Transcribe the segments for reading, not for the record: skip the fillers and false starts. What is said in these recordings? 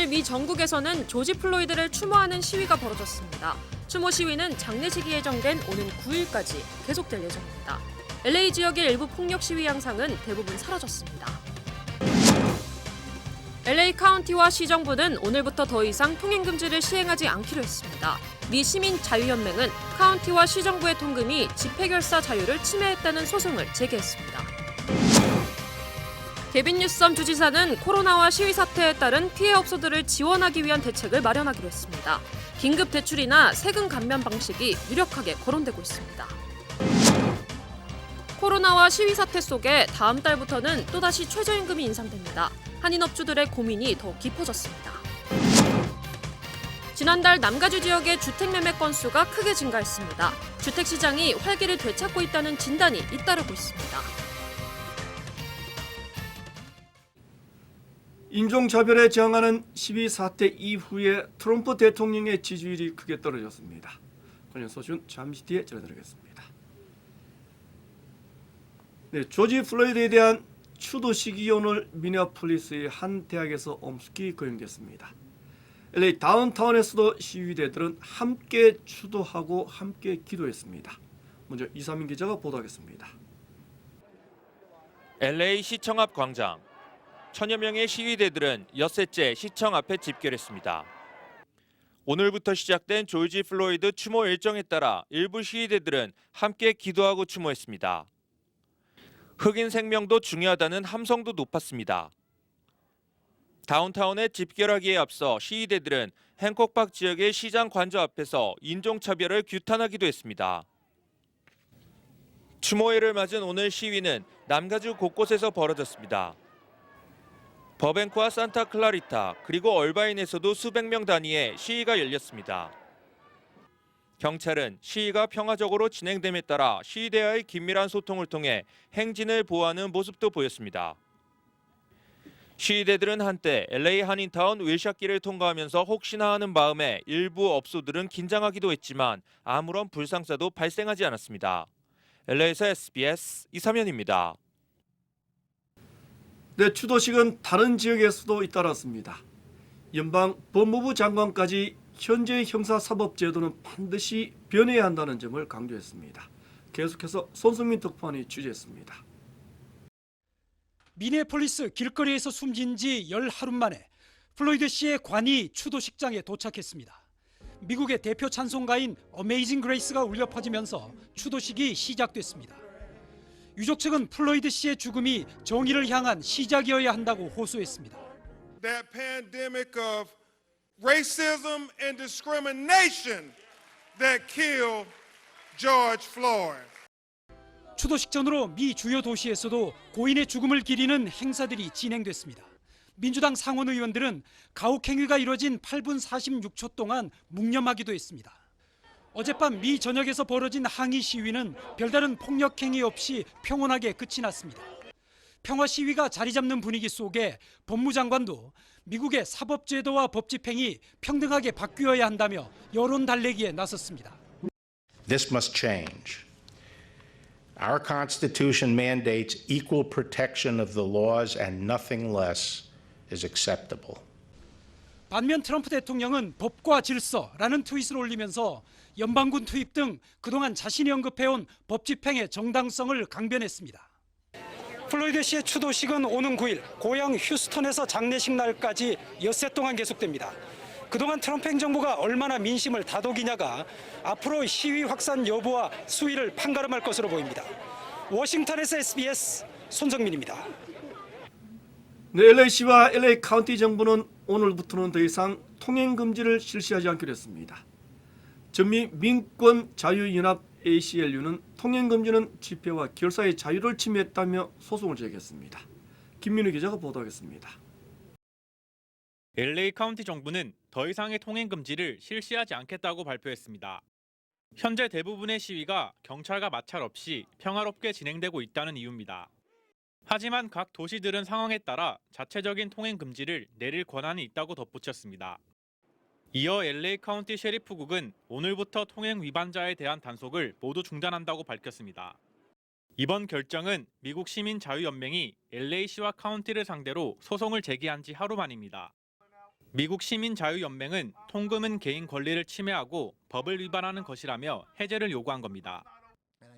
오늘 미 전국에서는 조지 플로이드를 추모하는 시위가 벌어졌습니다. 추모 시위는 장례식이 예정된 오는 9일까지 계속될 예정입니다. LA 지역의 일부 폭력 시위 양상은 대부분 사라졌습니다. LA 카운티와 시정부는 오늘부터 더 이상 통행 금지를 시행하지 않기로 했습니다. 미 시민 자유연맹은 카운티와 시정부의 통금이 집회 결사 자유를 침해했다는 소송을 제기했습니다. 개빈 뉴섬 주지사는 코로나와 시위 사태에 따른 피해 업소들을 지원하기 위한 대책을 마련하기로 했습니다. 긴급 대출이나 세금 감면 방식이 유력하게 거론되고 있습니다. 코로나와 시위 사태 속에 다음 달부터는 또다시 최저임금이 인상됩니다. 한인업주들의 고민이 더 깊어졌습니다. 지난달 남가주 지역의 주택 매매 건수가 크게 증가했습니다. 주택시장이 활기를 되찾고 있다는 진단이 잇따르고 있습니다. 인종차별에 저항하는 시위 사태 이후에 트럼프 대통령의 지지율이 크게 떨어졌습니다. 관련 소식은 잠시 뒤에 전해드리겠습니다. 조지 플로이드에 대한 추도식이 오늘 미네아폴리스의 한 대학에서 엄숙히 거행됐습니다. LA 다운타운에서도 시위대들은 함께 추도하고 함께 기도했습니다. 먼저 이상민 기자가 보도하겠습니다. LA 시청 앞 광장. 천여 명의 시위대들은 엿새째 시청 앞에 집결했습니다. 오늘부터 시작된 조지 플로이드 추모 일정에 따라 일부 시위대들은 함께 기도하고 추모했습니다. 흑인 생명도 중요하다는 함성도 높았습니다. 다운타운에 집결하기에 앞서 시위대들은 행콕박 지역의 시장 관저 앞에서 인종차별을 규탄하기도 했습니다. 추모회를 맞은 오늘 시위는 남가주 곳곳에서 벌어졌습니다. 버뱅크와 산타클라리타 그리고 얼바인에서도 수백 명 단위의 시위가 열렸습니다. 경찰은 시위가 평화적으로 진행됨에 따라 시위대와의 긴밀한 소통을 통해 행진을 보호하는 모습도 보였습니다. 시위대들은 한때 LA 한인타운 윌샷길을 통과하면서 혹시나 하는 마음에 일부 업소들은 긴장하기도 했지만 아무런 불상사도 발생하지 않았습니다. LA에서 SBS 이삼현입니다. 추도식은 다른 지역에서도 잇따랐습니다. 연방 법무부 장관까지 현재 형사사법제도는 반드시 변해야 한다는 점을 강조했습니다. 계속해서 손승민 특파원이 취재했습니다. 미네폴리스 길거리에서 숨진 지 열 하루 만에 플로이드 씨의 관이 추도식장에 도착했습니다. 미국의 대표 찬송가인 어메이징 그레이스가 울려 퍼지면서 추도식이 시작됐습니다. 유족 측은 플로이드 씨의 죽음이 정의를 향한 시작이어야 한다고 호소했습니다. That pandemic of racism and discrimination that killed George Floyd. 추도식 전으로 미 주요 도시에서도 고인의 죽음을 기리는 행사들이 진행됐습니다. 민주당 상원 의원들은 가혹행위가 이뤄진 8분 46초 동안 묵념하기도 했습니다. 어젯밤 미 전역에서 벌어진 항의 시위는 별다른 폭력행위 없이 평온하게 끝이 났습니다. 평화 시위가 자리 잡는 분위기 속에 법무장관도 미국의 사법제도와 법집행이 평등하게 바뀌어야 한다며 여론 달래기에 나섰습니다. This must change. Our Constitution mandates equal protection of the laws and nothing less is acceptable. 반면 트럼프 대통령은 법과 질서라는 트윗을 올리면서 연방군 투입 등 그동안 자신이 언급해온 법 집행의 정당성을 강변했습니다. 플로이드 씨의 추도식은 오는 9일 고향 휴스턴에서 장례식 날까지 엿새 동안 계속됩니다. 그동안 트럼프 행정부가 얼마나 민심을 다독이냐가 앞으로 시위 확산 여부와 수위를 판가름할 것으로 보입니다. 워싱턴에서 SBS 손정민입니다. LA시와 LA 카운티 정부는 오늘부터는 더 이상 통행 금지를 실시하지 않기로 했습니다. 전미 민권자유연합 ACLU는 통행 금지는 집회와 결사의 자유를 침해했다며 소송을 제기했습니다. 김민우 기자가 보도하겠습니다. LA 카운티 정부는 더 이상의 통행 금지를 실시하지 않겠다고 발표했습니다. 현재 대부분의 시위가 경찰과 마찰 없이 평화롭게 진행되고 있다는 이유입니다. 하지만 각 도시들은 상황에 따라 자체적인 통행 금지를 내릴 권한이 있다고 덧붙였습니다. 이어 LA 카운티 셰리프국은 오늘부터 통행 위반자에 대한 단속을 모두 중단한다고 밝혔습니다. 이번 결정은 미국 시민자유연맹이 LA시와 카운티를 상대로 소송을 제기한 지 하루 만입니다. 미국 시민자유연맹은 통금은 개인 권리를 침해하고 법을 위반하는 것이라며 해제를 요구한 겁니다.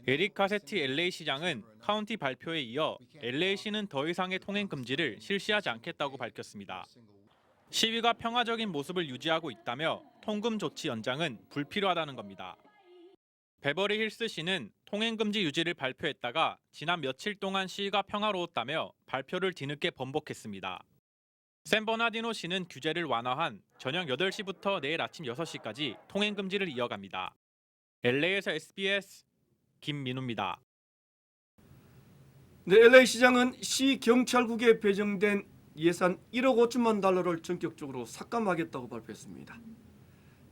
에릭 카세티 LA 시장은 카운티 발표에 이어 LA시는 더 이상의 통행 금지를 실시하지 않겠다고 밝혔습니다. 시위가 평화적인 모습을 유지하고 있다며 통금 조치 연장은 불필요하다는 겁니다. 베버리 힐스시는 통행 금지 유지를 발표했다가 지난 며칠 동안 시위가 평화로웠다며 발표를 뒤늦게 번복했습니다. 샌버나디노시는 규제를 완화한 저녁 8시부터 내일 아침 6시까지 통행 금지를 이어갑니다. LA에서 SBS 김민우입니다. 네, LA 시장은 시 경찰국에 배정된 예산 1억 5천만 달러를 전격적으로 삭감하겠다고 발표했습니다.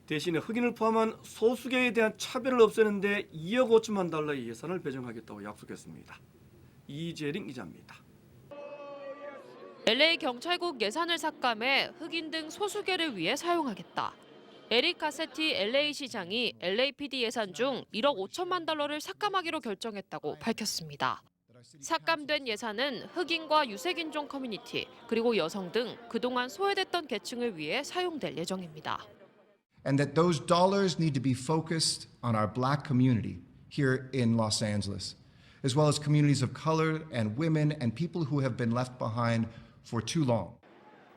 대신에 흑인을 포함한 소수계에 대한 차별을 없애는 데 2억 5천만 달러의 예산을 배정하겠다고 약속했습니다. 이재린 기자입니다. LA 경찰국 예산을 삭감해 흑인 등 소수계를 위해 사용하겠다. 에릭 카세티 LA 시장이 LAPD 예산 중 1억 5천만 달러를 삭감하기로 결정했다고 밝혔습니다. 삭감된 예산은 흑인과 유색인종 커뮤니티 그리고 여성 등 그동안 소외됐던 계층을 위해 사용될 예정입니다. And that those dollars need to be focused on our black community here in Los Angeles, as well as communities of color and women and people who have been left behind for too long.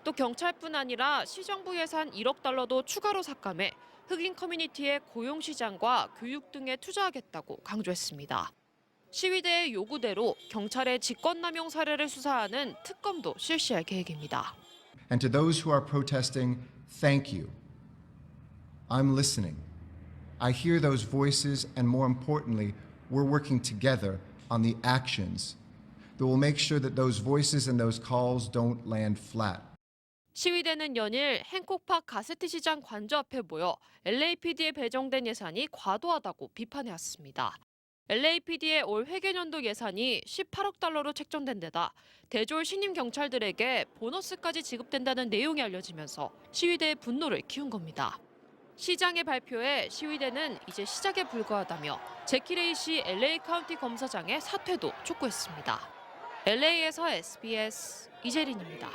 또 경찰뿐 아니라 시정부 예산 1억 달러도 추가로 삭감해 흑인 커뮤니티의 고용 시장과 교육 등에 투자하겠다고 강조했습니다. 시위대의 요구대로 경찰의 직권남용 사례를 수사하는 특검도 실시할 계획입니다. And to those who are protesting, thank you. I'm listening. I hear those voices, and more importantly, we're working together on the actions that will make sure that those voices and those calls don't land flat. 시위대는 연일 행콕팍 가세티 시장 관저 앞에 모여 LAPD에 배정된 예산이 과도하다고 비판해왔습니다. LAPD의 올 회계년도 예산이 18억 달러로 책정된 데다 대졸 신임 경찰들에게 보너스까지 지급된다는 내용이 알려지면서 시위대의 분노를 키운 겁니다. 시장의 발표에 시위대는 이제 시작에 불과하다며 제키 레이시 LA 카운티 검사장의 사퇴도 촉구했습니다. LA에서 SBS 이재린입니다.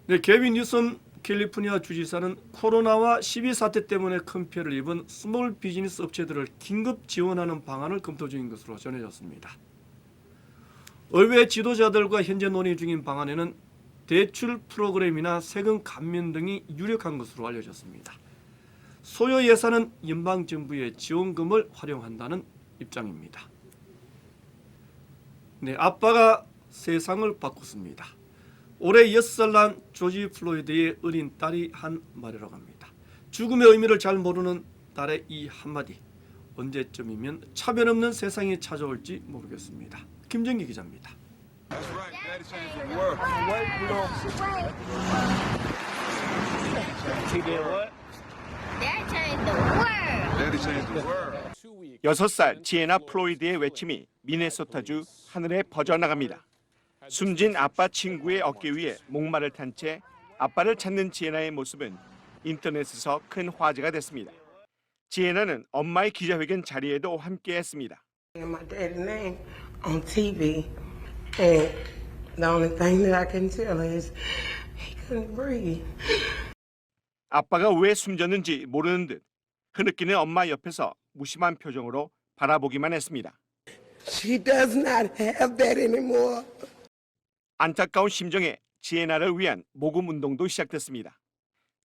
네, 게빈 뉴섬 캘리포니아 주지사는 코로나와 시위 사태 때문에 큰 피해를 입은 스몰 비즈니스 업체들을 긴급 지원하는 방안을 검토 중인 것으로 전해졌습니다. 의회 지도자들과 현재 논의 중인 방안에는 대출 프로그램이나 세금 감면 등이 유력한 것으로 알려졌습니다. 소요 예산은 연방정부의 지원금을 활용한다는 입장입니다. 네, 아빠가 세상을 바꿨습니다. 올해 6살 난 조지 플로이드의 어린 딸이 한 말이라고 합니다. 죽음의 의미를 잘 모르는 딸의 이 한마디, 언제쯤이면 차별 없는 세상이 찾아올지 모르겠습니다. 김정기 기자입니다. That's right. Daddy changed the world. Wait, we don't. He did what? Dad changed the world. Daddy changed the world. 6살 지에나 플로이드의 외침이 미네소타주 하늘에 퍼져나갑니다. 숨진 아빠 친구의 어깨 위에 목마를 탄 채 아빠를 찾는 지에나의 모습은 인터넷에서 큰 화제가 됐습니다. 지에나는 엄마의 기자회견 자리에도 함께했습니다. My daddy's name on TV, and the only thing that I can tell is he couldn't breathe. 아빠가 왜 숨졌는지 모르는 듯 흐느끼는 엄마 옆에서 무심한 표정으로 바라보기만 했습니다. She does not have that anymore. 안타까운 심정에 지에나를 위한 모금 운동도 시작됐습니다.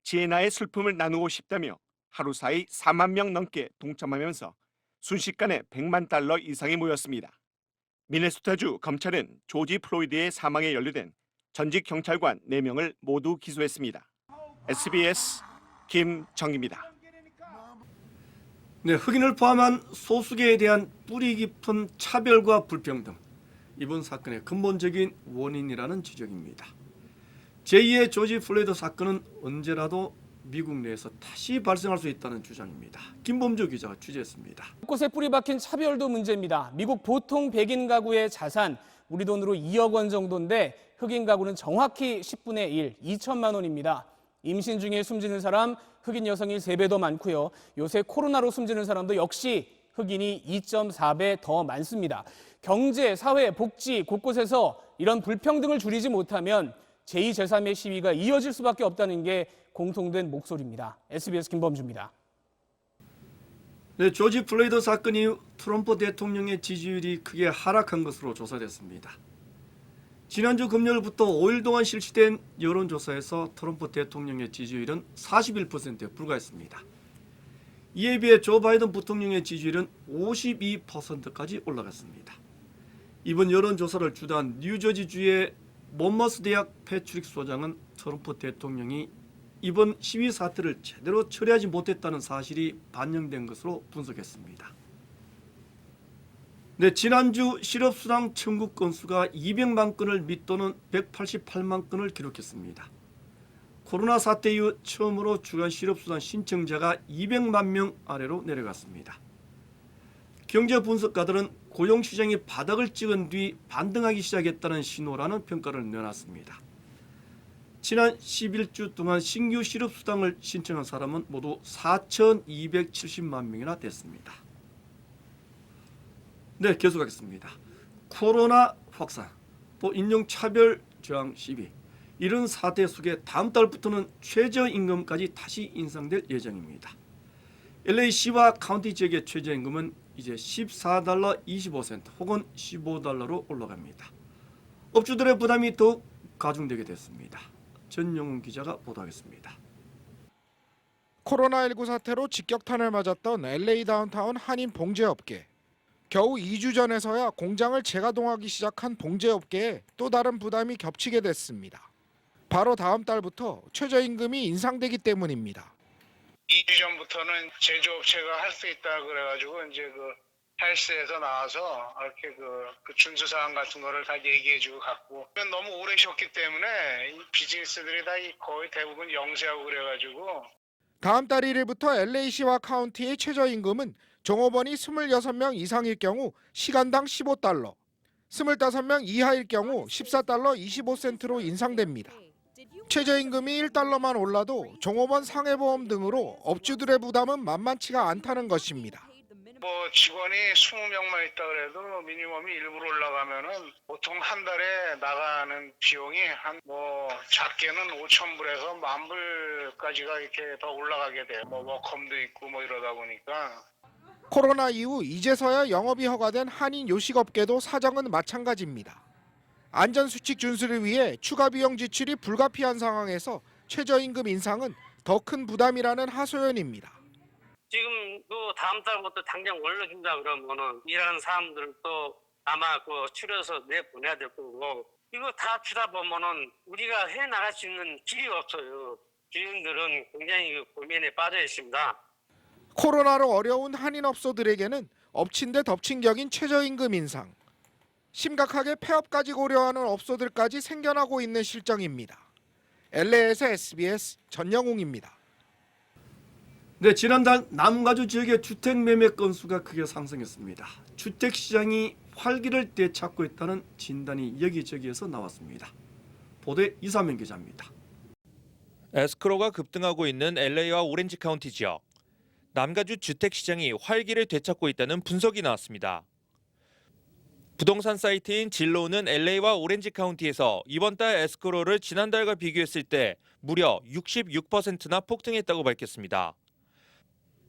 지에나의 슬픔을 나누고 싶다며 하루 사이 4만 명 넘게 동참하면서 순식간에 100만 달러 이상이 모였습니다. 미네소타주 검찰은 조지 플로이드의 사망에 연루된 전직 경찰관 4명을 모두 기소했습니다. SBS 김정기입니다. 네, 흑인을 포함한 소수계에 대한 뿌리 깊은 차별과 불평등, 이번 사건의 근본적인 원인이라는 지적입니다. 제2의 조지 플로이드 사건은 언제라도 미국 내에서 다시 발생할 수 있다는 주장입니다. 김범주 기자가 취재했습니다. 곳곳에 뿌리 박힌 차별도 문제입니다. 미국 보통 백인 가구의 자산, 우리 돈으로 2억 원 정도인데 흑인 가구는 정확히 10분의 1, 2천만 원입니다. 임신 중에 숨지는 사람, 흑인 여성이 3배 더 많고요. 요새 코로나로 숨지는 사람도 역시 흑인이 2.4배 더 많습니다. 경제, 사회, 복지 곳곳에서 이런 불평등을 줄이지 못하면 제2, 제3의 시위가 이어질 수밖에 없다는 게 공통된 목소리입니다. SBS 김범주입니다. 네, 조지 플로이드 사건 이후 트럼프 대통령의 지지율이 크게 하락한 것으로 조사됐습니다. 지난주 금요일부터 5일 동안 실시된 여론조사에서 트럼프 대통령의 지지율은 41%에 불과했습니다. 이에 비해 조 바이든 부통령의 지지율은 52%까지 올라갔습니다. 이번 여론조사를 주도한 뉴저지주의 몬머스 대학 패트릭 소장은 트럼프 대통령이 이번 시위 사태를 제대로 처리하지 못했다는 사실이 반영된 것으로 분석했습니다. 네, 지난주 실업수당 청구 건수가 200만 건을 밑도는 188만 건을 기록했습니다. 코로나 사태 이후 처음으로 주간 실업수당 신청자가 200만 명 아래로 내려갔습니다. 경제 분석가들은 고용시장이 바닥을 찍은 뒤 반등하기 시작했다는 신호라는 평가를 내놨습니다. 지난 11주 동안 신규 실업수당을 신청한 사람은 모두 4,270만 명이나 됐습니다. 네, 계속하겠습니다. 코로나 확산, 또 인종차별 저항 시위, 이런 사태 속에 다음 달부터는 최저임금까지 다시 인상될 예정입니다. LA시와 카운티 지역의 최저임금은 이제 $14 25센트 혹은 $15로 올라갑니다. 업주들의 부담이 더욱 가중되게 됐습니다. 전영훈 기자가 보도하겠습니다. 코로나19 사태로 직격탄을 맞았던 LA 다운타운 한인 봉제업계. 겨우 2주 전에서야 공장을 재가동하기 시작한 봉제업계에 또 다른 부담이 겹치게 됐습니다. 바로 다음 달부터 최저임금이 인상되기 때문입니다. 2주 전부터는 제조업체가 할 수 있다 그래가지고 이제 헬스에서 나와서 이렇게 그 준수사항 같은 거를 다 얘기해주고 갔고, 너무 오래 쉬었기 때문에 이 비즈니스들이 다 거의 대부분 영세하고 그래가지고. 다음 달 1일부터 LA시와 카운티의 최저임금은 종업원이 26명 이상일 경우 시간당 $15, 25명 이하일 경우 $14 25센트로 인상됩니다. 최저임금이 $1만 올라도 종업원 상해보험 등으로 업주들의 부담은 만만치가 않다는 것입니다. 직원이 20명만 있다 그래도 미니멈이 일부러 올라가면은 보통 한 달에 나가는 비용이 작게는 5,000불에서 10,000불까지가 이렇게 더 올라가게 돼요. 워컴도 있고 이러다 보니까. 코로나 이후 이제서야 영업이 허가된 한인 요식업계도 사정은 마찬가지입니다. 안전수칙 준수를 위해 추가 비용 지출이 불가피한 상황에서 최저임금 인상은 더 큰 부담이라는 하소연입니다. 지금도 다음 달부터 당장 올려준다 그러면은 일하는 사람들도 아마 추려서 내보내야 될 거고, 이거 다 주다 보면은 우리가 해 나갈 수 있는 길이 없어요. 주인들은 굉장히 고민에 빠져 있습니다. 코로나로 어려운 한인업소들에게는 엎친 데 덮친 격인 최저임금 인상. 심각하게 폐업까지 고려하는 업소들까지 생겨나고 있는 실정입니다. LA에서 SBS 전영웅입니다. 네, 지난달 남가주 지역의 주택 매매 건수가 크게 상승했습니다. 주택 시장이 활기를 되찾고 있다는 진단이 여기저기에서 나왔습니다. 보도에 이사명 기자입니다. 에스크로가 급등하고 있는 LA와 오렌지 카운티 지역. 남가주 주택 시장이 활기를 되찾고 있다는 분석이 나왔습니다. 부동산 사이트인 질로우는 LA와 오렌지 카운티에서 이번 달 에스크로를 지난달과 비교했을 때 무려 66%나 폭등했다고 밝혔습니다.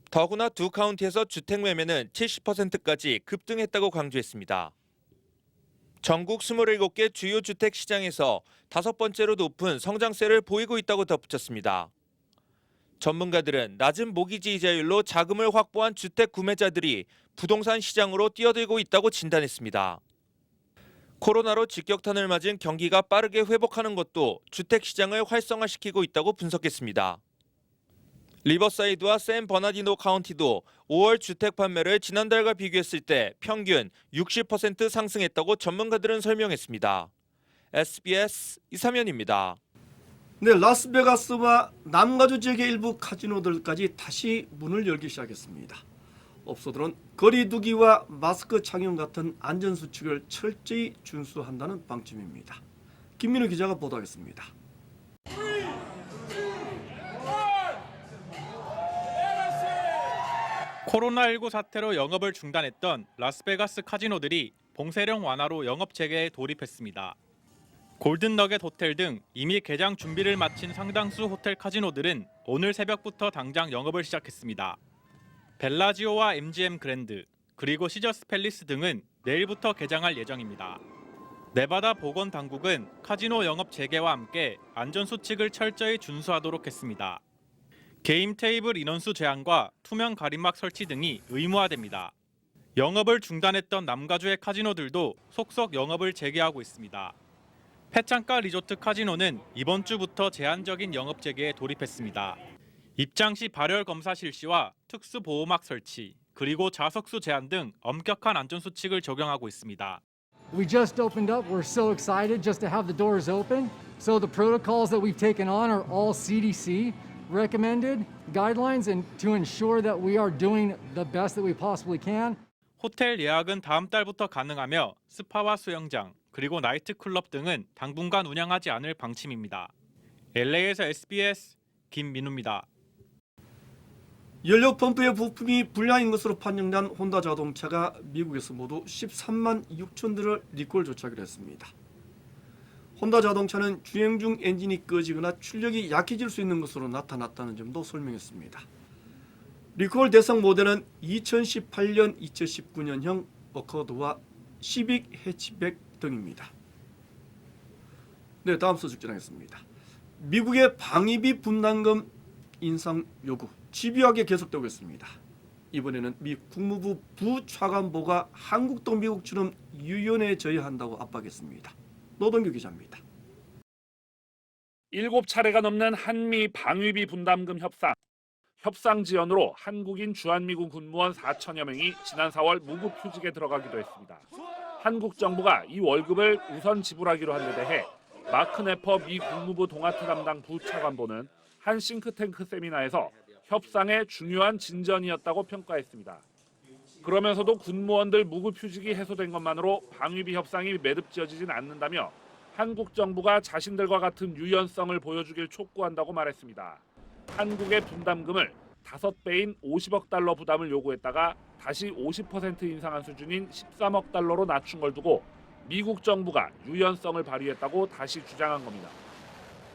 더구나 두 카운티에서 주택 매매는 70%까지 급등했다고 강조했습니다. 전국 27개 주요 주택 시장에서 5번째로 높은 성장세를 보이고 있다고 덧붙였습니다. 전문가들은 낮은 모기지 이자율로 자금을 확보한 주택 구매자들이 부동산 시장으로 뛰어들고 있다고 진단했습니다. 코로나로 직격탄을 맞은 경기가 빠르게 회복하는 것도 주택 시장을 활성화시키고 있다고 분석했습니다. 리버사이드와 샌 버나디노 카운티도 5월 주택 판매를 지난달과 비교했을 때 평균 60% 상승했다고 전문가들은 설명했습니다. SBS 이사면입니다. 네, 라스베가스와 남가주 지역의 일부 카지노들까지 다시 문을 열기 시작했습니다. 업소들은 거리 두기와 마스크 착용 같은 안전수칙을 철저히 준수한다는 방침입니다. 김민우 기자가 보도하겠습니다. 코로나19 사태로 영업을 중단했던 라스베가스 카지노들이 봉쇄령 완화로 영업 재개에 돌입했습니다. 골든너겟 호텔 등 이미 개장 준비를 마친 상당수 호텔 카지노들은 오늘 새벽부터 당장 영업을 시작했습니다. 벨라지오와 MGM 그랜드, 그리고 시저스 팰리스 등은 내일부터 개장할 예정입니다. 네바다 보건당국은 카지노 영업 재개와 함께 안전수칙을 철저히 준수하도록 했습니다. 게임 테이블 인원수 제한과 투명 가림막 설치 등이 의무화됩니다. 영업을 중단했던 남가주의 카지노들도 속속 영업을 재개하고 있습니다. 패창가 리조트 카지노는 이번 주부터 제한적인 영업 재개에 돌입했습니다. 입장 시 발열 검사 실시와 특수 보호막 설치, 그리고 좌석수 제한 등 엄격한 안전 수칙을 적용하고 있습니다. We just opened up. We're so excited just to have the doors open. So the protocols that we've taken on are all CDC recommended guidelines and to ensure that we are doing the best that we possibly can. 호텔 예약은 다음 달부터 가능하며 스파와 수영장, 그리고 나이트클럽 등은 당분간 운영하지 않을 방침입니다. LA에서 SBS 김민우입니다. 연료 펌프의 부품이 불량인 것으로 판정된 혼다 자동차가 미국에서 모두 13만 6천 대를 리콜 조치하기로 했습니다. 혼다 자동차는 주행 중 엔진이 꺼지거나 출력이 약해질 수 있는 것으로 나타났다는 점도 설명했습니다. 리콜 대상 모델은 2018년, 2019년형 어코드와 시빅 해치백 등입니다. 네, 다음 소식 전하겠습니다. 미국의 방위비 분담금 인상 요구 집요하게 계속되고 있습니다. 이번에는 미 국무부 부차관보가 한국도 미국처럼 유연해져야 한다고 압박했습니다. 노동규 기자입니다. 7차례가 넘는 한미 방위비 분담금 협상 지연으로 한국인 주한미군 군무원 4천여 명이 지난 4월 무급휴직에 들어가기도 했습니다. 한국 정부가 이 월급을 우선 지불하기로 한 데 대해 마크 네퍼 미 국무부 동아태 담당 부차관보는 한 싱크탱크 세미나에서 협상의 중요한 진전이었다고 평가했습니다. 그러면서도 군무원들 무급휴직이 해소된 것만으로 방위비 협상이 매듭지어지진 않는다며 한국 정부가 자신들과 같은 유연성을 보여주길 촉구한다고 말했습니다. 한국의 분담금을 5배인 50억 달러 부담을 요구했다가 다시 50% 인상한 수준인 13억 달러로 낮춘 걸 두고 미국 정부가 유연성을 발휘했다고 다시 주장한 겁니다.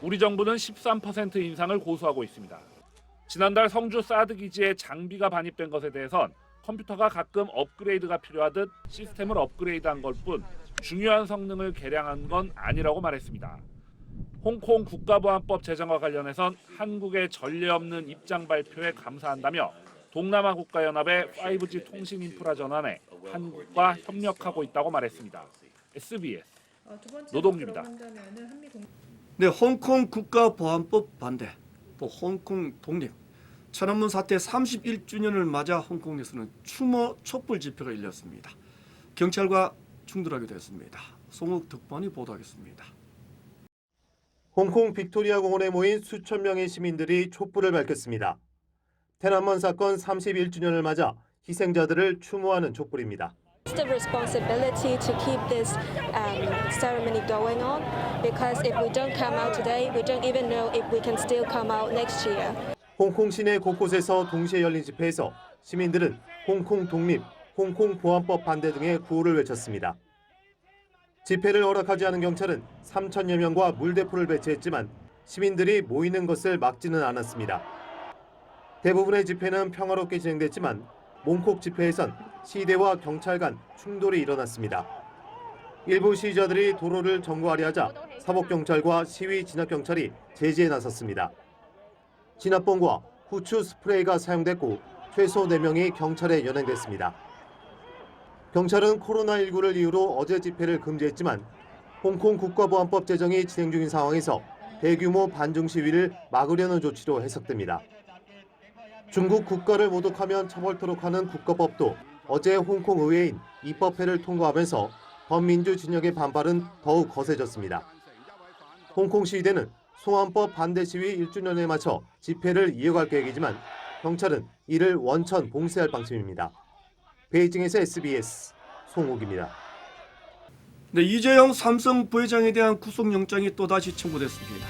우리 정부는 13% 인상을 고수하고 있습니다. 지난달 성주 사드 기지에 장비가 반입된 것에 대해선 컴퓨터가 가끔 업그레이드가 필요하듯 시스템을 업그레이드한 것뿐 중요한 성능을 개량한 건 아니라고 말했습니다. 홍콩 국가보안법 제정과 관련해선 한국의 전례 없는 입장 발표에 감사한다며 동남아 국가연합의 5G 통신 인프라 전환에 한국과 협력하고 있다고 말했습니다. SBS 노동규입니다. 네, 홍콩 국가보안법 반대, 또 홍콩 독립, 천안문 사태 31주년을 맞아 홍콩에서는 추모 촛불 집회가 열렸습니다. 경찰과 충돌하기도 했습니다. 송욱 덕반이 보도하겠습니다. 홍콩 빅토리아 공원에 모인 수천 명의 시민들이 촛불을 밝혔습니다.天安문 사건 31주년을 맞아 희생자들을 추모하는 촛불입니다. It's the responsibility to keep this ceremony going on because if we don't come out today, we don't even know if we can still come out next year. 홍콩 시내 곳곳에서 동시에 열린 집회에서 시민들은 홍콩 독립, 홍콩 보안법 반대 등의 구호를 외쳤습니다. 집회를 허락하지 않은 경찰은 3천여 명과 물대포를 배치했지만 시민들이 모이는 것을 막지는 않았습니다. 대부분의 집회는 평화롭게 진행됐지만 몽콕 집회에선 시대와 경찰 간 충돌이 일어났습니다. 일부 시위자들이 도로를 점거하려 하자 사법경찰과 시위 진압경찰이 제지에 나섰습니다. 진압봉과 후추 스프레이가 사용됐고 최소 4명이 경찰에 연행됐습니다. 경찰은 코로나19를 이유로 어제 집회를 금지했지만 홍콩 국가보안법 제정이 진행 중인 상황에서 대규모 반중 시위를 막으려는 조치로 해석됩니다. 중국 국가를 모독하면 처벌토록 하는 국가법도 어제 홍콩 의회인 입법회를 통과하면서 범민주 진영의 반발은 더욱 거세졌습니다. 홍콩 시위대는 송환법 반대 시위 1주년에 맞춰 집회를 이어갈 계획이지만 경찰은 이를 원천 봉쇄할 방침입니다. 베이징에서 SBS 송욱입니다. 네, 이재용 삼성 부회장에 대한 구속영장이 또다시 청구됐습니다.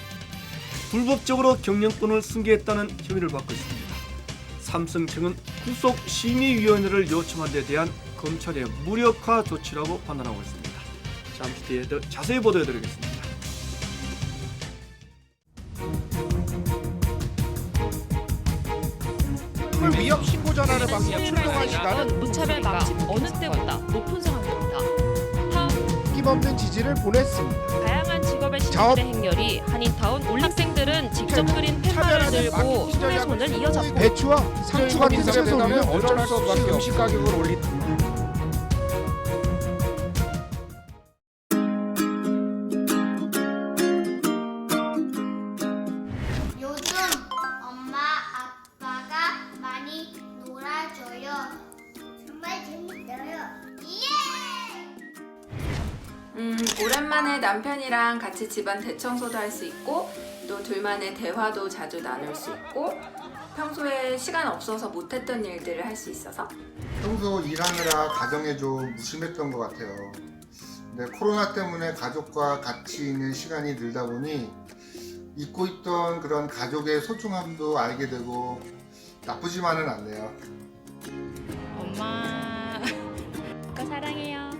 불법적으로 경영권을 승계했다는 혐의를 받고 있습니다. 삼성청은 구속심의위원회를 요청한 데 대한 검찰의 무력화 조치라고 판단하고 있습니다. 잠시 뒤에 더 자세히 보도해드리겠습니다. 전화를 받고 출동한 시간은 무차별 망치 어느 때보다 높은 상황입니다. 힘없는 지지를 보냈습니다. 다양한 직업의 자업- 신분의 행렬이 한인타운 학생들은 직접 그린 팻말을 들고 손에 손을 이어잡고 배추와 상추 같은 채소는 어쩔 수 없이 음식 가격을 올린 요즘 엄마 아빠가 많이 놀아줘요. 정말 재밌어요. 오랜만에 남편이랑 같이 집안 대청소도 할 수 있고 또 둘만의 대화도 자주 나눌 수 있고 평소에 시간 없어서 못했던 일들을 할 수 있어서 평소 일하느라 가정에 좀 무심했던 것 같아요. 근데 코로나 때문에 가족과 같이 있는 시간이 늘다 보니 잊고 있던 그런 가족의 소중함도 알게 되고 나쁘지만은 않네요. 엄마 아빠 사랑해요.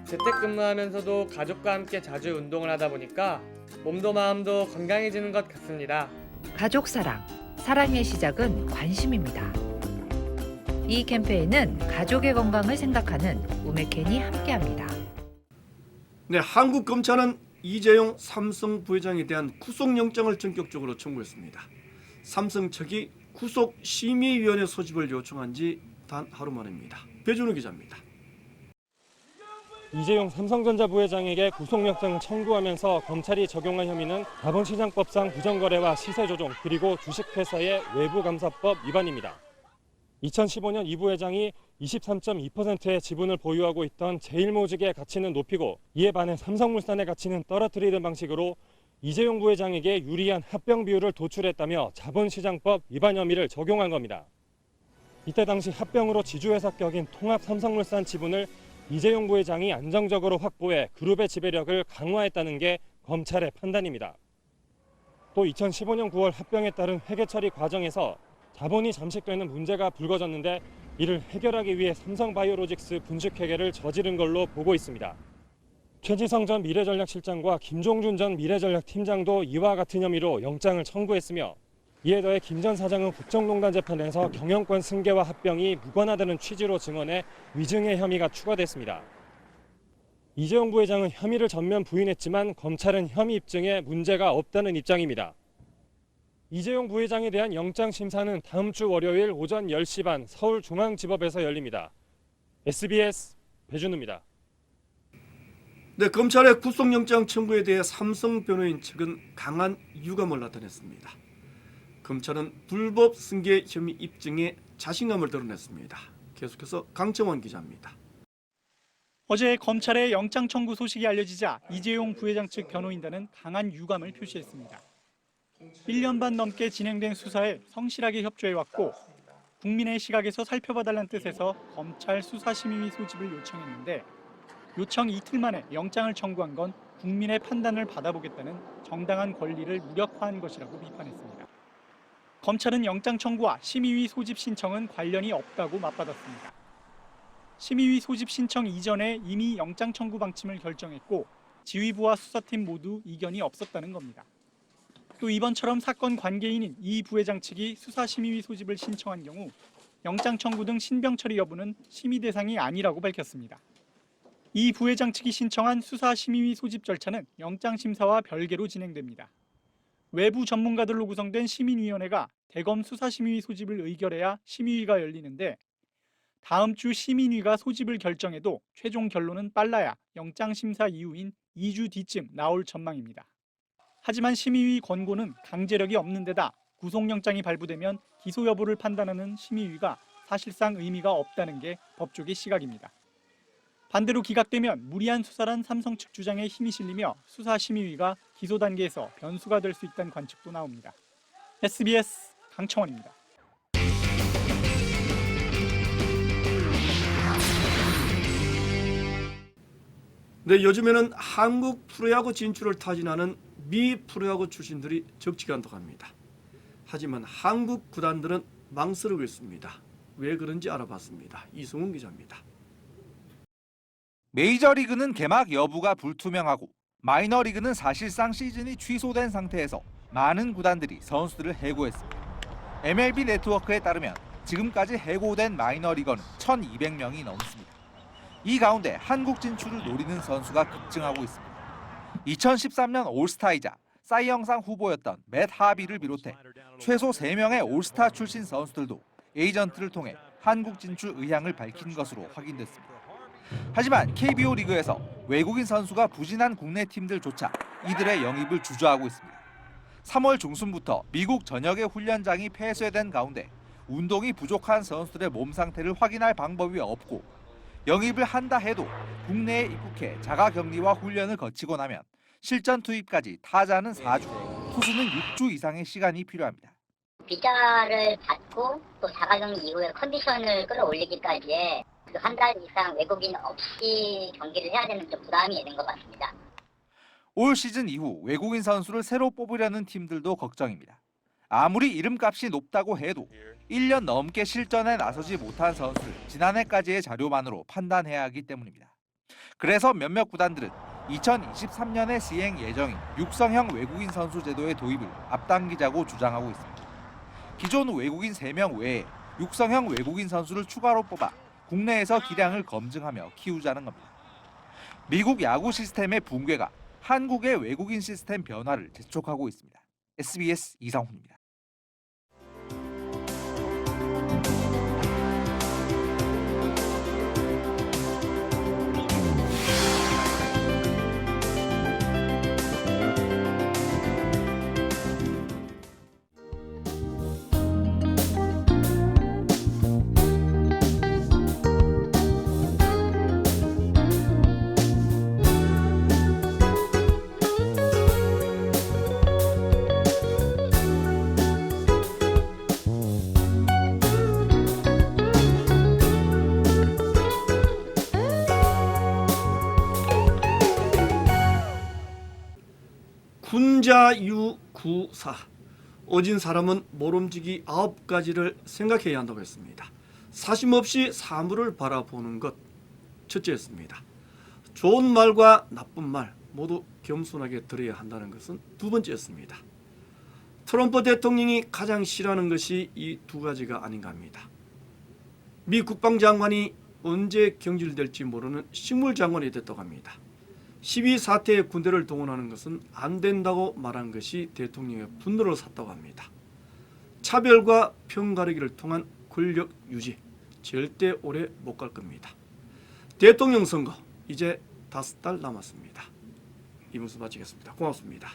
재택근무하면서도 가족과 함께 자주 운동을 하다 보니까 몸도 마음도 건강해지는 것 같습니다. 가족 사랑, 사랑의 시작은 관심입니다. 이 캠페인은 가족의 건강을 생각하는 우메켄이 함께합니다. 네, 한국 검찰은 이재용 삼성 부회장에 대한 구속영장을 전격적으로 청구했습니다. 삼성 측이 구속심의위원회 소집을 요청한 지 단 하루 만입니다. 배준우 기자입니다. 이재용 삼성전자 부회장에게 구속영장을 청구하면서 검찰이 적용한 혐의는 자본시장법상 부정거래와 시세조종 그리고 주식회사의 외부감사법 위반입니다. 2015년 이 부회장이 23.2%의 지분을 보유하고 있던 제일모직의 가치는 높이고 이에 반해 삼성물산의 가치는 떨어뜨리는 방식으로 이재용 부회장에게 유리한 합병 비율을 도출했다며 자본시장법 위반 혐의를 적용한 겁니다. 이때 당시 합병으로 지주회사 격인 통합삼성물산 지분을 이재용 부회장이 안정적으로 확보해 그룹의 지배력을 강화했다는 게 검찰의 판단입니다. 또 2015년 9월 합병에 따른 회계 처리 과정에서 자본이 잠식되는 문제가 불거졌는데 이를 해결하기 위해 삼성바이오로직스 분식회계를 저지른 걸로 보고 있습니다. 최지성 전 미래전략실장과 김종준 전 미래전략팀장도 이와 같은 혐의로 영장을 청구했으며 이에 더해 김 전 사장은 국정농단 재판에서 경영권 승계와 합병이 무관하다는 취지로 증언해 위증의 혐의가 추가됐습니다. 이재용 부회장은 혐의를 전면 부인했지만 검찰은 혐의 입증에 문제가 없다는 입장입니다. 이재용 부회장에 대한 영장 심사는 다음 주 월요일 오전 10시 반 서울중앙지법에서 열립니다. SBS 배준우입니다. 네, 검찰의 구속영장 청구에 대해 삼성 변호인 측은 강한 유감을 나타냈습니다. 검찰은 불법 승계 혐의 입증에 자신감을 드러냈습니다. 계속해서 강정원 기자입니다. 어제 검찰의 영장 청구 소식이 알려지자 이재용 부회장 측 변호인단은 강한 유감을 표시했습니다. 1년 반 넘게 진행된 수사에 성실하게 협조해왔고 국민의 시각에서 살펴봐달라는 뜻에서 검찰 수사심의위 소집을 요청했는데 요청 이틀 만에 영장을 청구한 건 국민의 판단을 받아보겠다는 정당한 권리를 무력화한 것이라고 비판했습니다. 검찰은 영장 청구와 심의위 소집 신청은 관련이 없다고 맞받았습니다. 심의위 소집 신청 이전에 이미 영장 청구 방침을 결정했고 지휘부와 수사팀 모두 이견이 없었다는 겁니다. 또 이번처럼 사건 관계인인 이 부회장 측이 수사심의위 소집을 신청한 경우 영장 청구 등 신병 처리 여부는 심의 대상이 아니라고 밝혔습니다. 이 부회장 측이 신청한 수사심의위 소집 절차는 영장 심사와 별개로 진행됩니다. 외부 전문가들로 구성된 시민위원회가 대검 수사심의위 소집을 의결해야 심의위가 열리는데 다음 주 시민위가 소집을 결정해도 최종 결론은 빨라야 영장 심사 이후인 2주 뒤쯤 나올 전망입니다. 하지만 심의위 권고는 강제력이 없는 데다 구속영장이 발부되면 기소 여부를 판단하는 심의위가 사실상 의미가 없다는 게 법조계 시각입니다. 반대로 기각되면 무리한 수사란 삼성 측 주장에 힘이 실리며 수사심의위가 기소 단계에서 변수가 될 수 있다는 관측도 나옵니다. SBS 강청원입니다. 네, 요즘에는 한국 프로야구 진출을 타진하는 미 프로야구 출신들이 적지가 않다고 합니다. 하지만 한국 구단들은 망설이고 있습니다. 왜 그런지 알아봤습니다. 이승훈 기자입니다. 메이저리그는 개막 여부가 불투명하고 마이너리그는 사실상 시즌이 취소된 상태에서 많은 구단들이 선수들을 해고했습니다. MLB 네트워크에 따르면 지금까지 해고된 마이너리거는 1,200명이 넘습니다. 이 가운데 한국 진출을 노리는 선수가 급증하고 있습니다. 2013년 올스타이자 사이 영상 후보였던 맷 하비를 비롯해 최소 3명의 올스타 출신 선수들도 에이전트를 통해 한국 진출 의향을 밝힌 것으로 확인됐습니다. 하지만 KBO 리그에서 외국인 선수가 부진한 국내 팀들조차 이들의 영입을 주저하고 있습니다. 3월 중순부터 미국 전역의 훈련장이 폐쇄된 가운데 운동이 부족한 선수들의 몸 상태를 확인할 방법이 없고 영입을 한다 해도 국내에 입국해 자가격리와 훈련을 거치고 나면 실전 투입까지 타자는 4주, 투수는 6주 이상의 시간이 필요합니다. 비자를 받고 또 자가격리 이후에 컨디션을 끌어올리기까지에 한 달 이상 외국인 없이 경기를 해야 되는 좀 부담이 있는 것 같습니다. 올 시즌 이후 외국인 선수를 새로 뽑으려는 팀들도 걱정입니다. 아무리 이름값이 높다고 해도 1년 넘게 실전에 나서지 못한 선수를 지난해까지의 자료만으로 판단해야 하기 때문입니다. 그래서 몇몇 구단들은 2023년에 시행 예정인 육성형 외국인 선수 제도의 도입을 앞당기자고 주장하고 있습니다. 기존 외국인 3명 외에 육성형 외국인 선수를 추가로 뽑아 국내에서 기량을 검증하며 키우자는 겁니다. 미국 야구 시스템의 붕괴가 한국의 외국인 시스템 변화를 재촉하고 있습니다. SBS 이상훈입니다. 군자유구사 어진 사람은 모름지기 9가지를 생각해야 한다고 했습니다. 사심없이 사물을 바라보는 것 첫째였습니다. 좋은 말과 나쁜 말 모두 겸손하게 들어야 한다는 것은 두 번째였습니다. 트럼프 대통령이 가장 싫어하는 것이 이 두 가지가 아닌가 합니다. 미 국방장관이 언제 경질될지 모르는 식물장관이 됐다고 합니다. 시위 사태에 군대를 동원하는 것은 안 된다고 말한 것이 대통령의 분노를 샀다고 합니다. 차별과 편가르기를 통한 권력 유지 절대 오래 못 갈 겁니다. 대통령 선거 이제 5달 남았습니다. 이 뉴스 마치겠습니다. 고맙습니다.